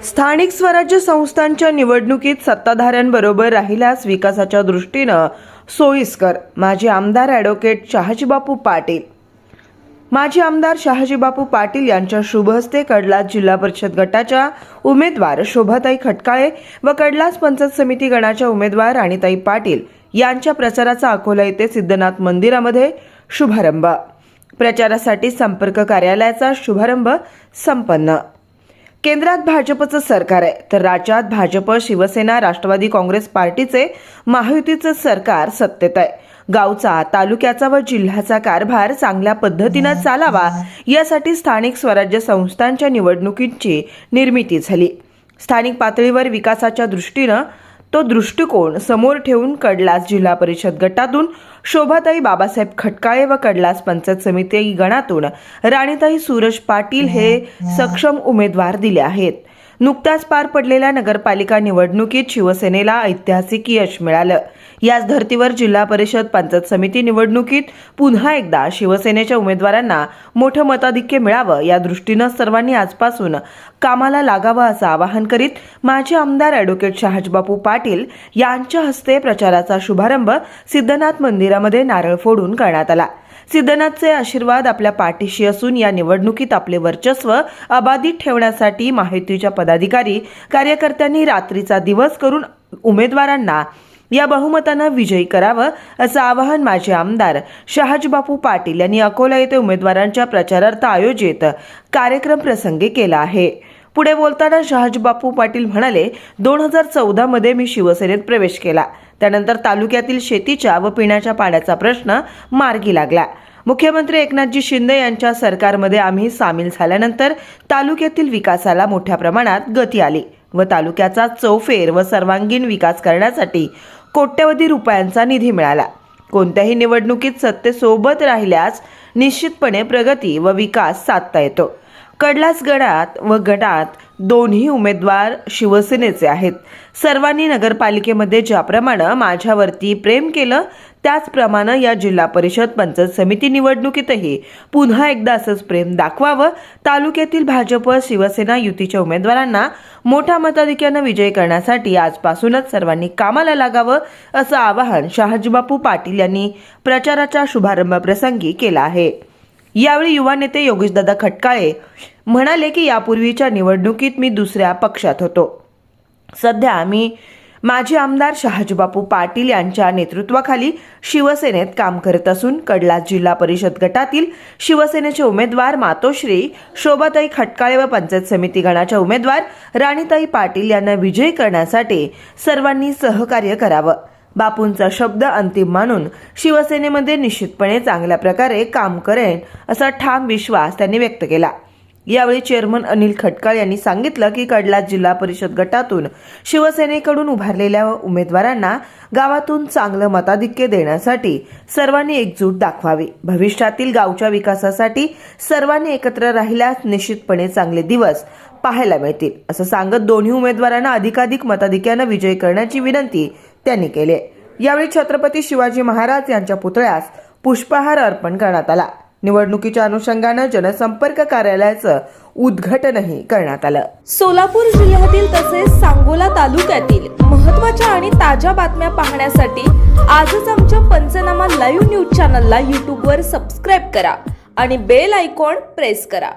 स्थानिक स्वराज्य संस्थांच्या निवडणुकीत सत्ताधाऱ्यांबरोबर राहिल्यास विकासाच्या दृष्टीनं सोयीस्कर. माजी आमदार ॲडव्होकेट शहाजीबापू पाटील. माजी आमदार शहाजीबापू पाटील यांच्या शुभहस्ते कडलास जिल्हा परिषद गटाच्या उमेदवार शोभाताई खटकाळे व कडलास पंचायत समिती गणाच्या उमेदवार राणीताई पाटील यांच्या प्रचाराचा अकोला येथे सिद्धनाथ मंदिरामध्ये शुभारंभ. प्रचारासाठी संपर्क कार्यालयाचा शुभारंभ संपन्न. केंद्रात भाजपचं सरकार आहे तर राज्यात भाजप, शिवसेना, राष्ट्रवादी काँग्रेस पार्टीचे महायुतीचं सरकार सत्तेत आहे. गावचा, तालुक्याचा व जिल्ह्याचा कारभार चांगल्या पद्धतीने चालावा यासाठी स्थानिक स्वराज्य संस्थांच्या निवडणुकीची निर्मिती झाली. स्थानिक पातळीवर विकासाच्या दृष्टीनं तो दृष्टिकोन समोर ठेवून कडलास जिल्हा परिषद गटातून शोभाताई बाबासाहेब खटकाळे व कडलास पंचायत समिती गणातून राणीताई सूरज पाटील हे सक्षम उमेदवार दिले आहेत. नुकत्याच पार पडलेल्या नगरपालिका निवडणुकीत शिवसेनेला ऐतिहासिक यश मिळालं. याच धर्तीवर जिल्हा परिषद पंचायत समिती निवडणुकीत पुन्हा एकदा शिवसेनेच्या उमेदवारांना मोठं मताधिक्य मिळावं या दृष्टीनं सर्वांनी आजपासून कामाला लागावं असं आवाहन करीत माजी आमदार ॲडव्होकेट शहाजीबापू पाटील यांच्या हस्ते प्रचाराचा शुभारंभ सिद्धनाथ मंदिरामध्ये नारळ फोडून करण्यात आला. सिद्धनाथचे आशीर्वाद आपल्या पाठीशी असून या निवडणुकीत आपले वर्चस्व अबाधित ठेवण्यासाठी महायुतीच्या पदाधिकारी कार्यकर्त्यांनी रात्रीचा दिवस करून उमेदवारांना या बहुमतानं विजयी करावं असं आवाहन माजी आमदार शहाजीबापू पाटील यांनी अकोला येथे उमेदवारांच्या प्रचारार्थ आयोजित कार्यक्रम प्रसंगी केला आहे. पुढे बोलताना शहाजीबापू पाटील म्हणाले, 2014 मध्ये मी शिवसेनेत प्रवेश केला. त्यानंतर तालुक्यातील शेतीच्या व पिण्याच्या पाण्याचा प्रश्न मार्गी लागला. मुख्यमंत्री एकनाथजी शिंदे यांच्या सरकारमध्ये आम्ही सामील झाल्यानंतर तालुक्यातील विकासाला मोठ्या प्रमाणात गती आली व तालुक्याचा चौफेर व सर्वांगीण विकास करण्यासाठी कोट्यवधी रुपयांचा निधी मिळाला. कोणत्याही निवडणुकीत सत्तेसोबत राहिल्यास निश्चितपणे प्रगती व विकास साधता येतो. कडलास गटात दोन्ही उमेदवार शिवसेनेचे आहेत. सर्वांनी नगरपालिकेमध्ये ज्याप्रमाणे माझ्यावरती प्रेम केलं त्याचप्रमाणे या जिल्हा परिषद पंचायत समिती निवडणुकीतही पुन्हा एकदा असंच प्रेम दाखवावं. तालुक्यातील भाजप, शिवसेना युतीच्या उमेदवारांना मोठ्या मताधिक्यानं विजय करण्यासाठी आजपासूनच सर्वांनी कामाला लागावं असं आवाहन शहाजीबापू पाटील यांनी प्रचाराच्या शुभारंभ प्रसंगी केलं आहे. यावेळी युवा नेते योगेशदादा खटकाळे म्हणाले की यापूर्वीच्या निवडणुकीत मी दुसऱ्या पक्षात होतो. सध्या मी माजी आमदार शहाजीबापू पाटील यांच्या नेतृत्वाखाली शिवसेनेत काम करत असून कडलास जिल्हा परिषद गटातील शिवसेनेचे उमेदवार मातोश्री शोभाताई खटकाळे व पंचायत समिती गणाच्या उमेदवार राणीताई पाटील यांना विजयी करण्यासाठी सर्वांनी सहकार्य करावं. बापूंचा शब्द अंतिम मानून शिवसेनेमध्ये निश्चितपणे चांगल्या प्रकारे काम करेन असा ठाम विश्वास त्यांनी व्यक्त केला. यावेळी चेअरमन अनिल खटकाळ यांनी सांगितलं की कडलास जिल्हा परिषद गटातून शिवसेनेकडून उभारलेल्या उमेदवारांना गावातून चांगलं मताधिक्य देण्यासाठी सर्वांनी एकजूट दाखवावी. भविष्यातील गावच्या विकासासाठी सर्वांनी एकत्र राहिल्यास निश्चितपणे चांगले दिवस पाहायला मिळतील असं सांगत दोन्ही उमेदवारांना अधिकाधिक मताधिक्यानं विजय करण्याची विनंती त्यांनी केली. यावेळी छत्रपती शिवाजी महाराज यांच्या पुतळ्यास पुष्पहार अर्पण करण्यात आला. निवडणुकीच्या अनुषंगानं जनसंपर्क कार्यालयाचं उद्घाटनही करण्यात आलं. सोलापूर जिल्ह्यातील तसेच सांगोला तालुक्यातील महत्त्वाच्या आणि ताज्या बातम्या पाहण्यासाठी आजच आमच्या पंचनामा लाईव्ह न्यूज चॅनलला यूट्यूबवर सबस्क्राईब करा आणि बेल आयकॉन प्रेस करा.